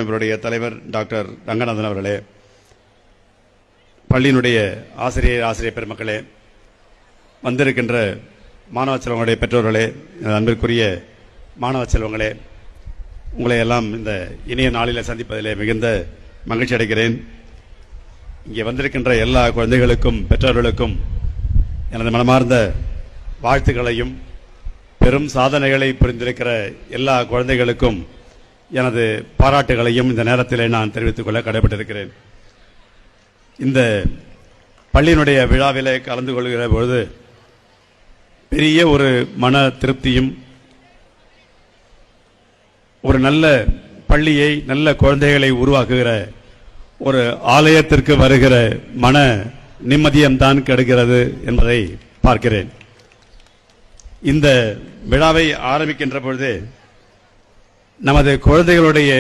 அமைப்பினுடைய தலைவர் டாக்டர் ரங்கநாதன் அவர்களே, பள்ளியினுடைய ஆசிரியர் பெருமக்களே, வந்திருக்கின்ற மாணவ செல்வங்களுடைய பெற்றோர்களே, அன்பிற்குரிய மாணவ செல்வங்களே, உங்களை எல்லாம் இந்த இனிய நாளில் சந்திப்பதிலே மிகுந்த மகிழ்ச்சி அடைகிறேன். இங்கே வந்திருக்கின்ற எல்லா குழந்தைகளுக்கும் பெற்றோர்களுக்கும் எனது மனமார்ந்த வாழ்த்துக்களையும், பெரும் சாதனைகளை புரிந்திருக்கிற எல்லா குழந்தைகளுக்கும் எனது பாராட்டுகளையும் இந்த நேரத்திலே நான் தெரிவித்துக் கொள்ள கடமைப்பட்டிருக்கிறேன். இந்த பள்ளியினுடைய விழாவிலே கலந்து கொள்கிற பொழுது பெரிய ஒரு மன திருப்தியும், ஒரு நல்ல பள்ளியை, நல்ல குழந்தைகளை உருவாக்குகிற ஒரு ஆலயத்திற்கு வருகிற மன நிம்மதியம் தான் கிடைக்கிறது என்பதை பார்க்கிறேன். இந்த விழாவை ஆரம்பிக்கின்ற பொழுது நமது குழந்தைகளுடைய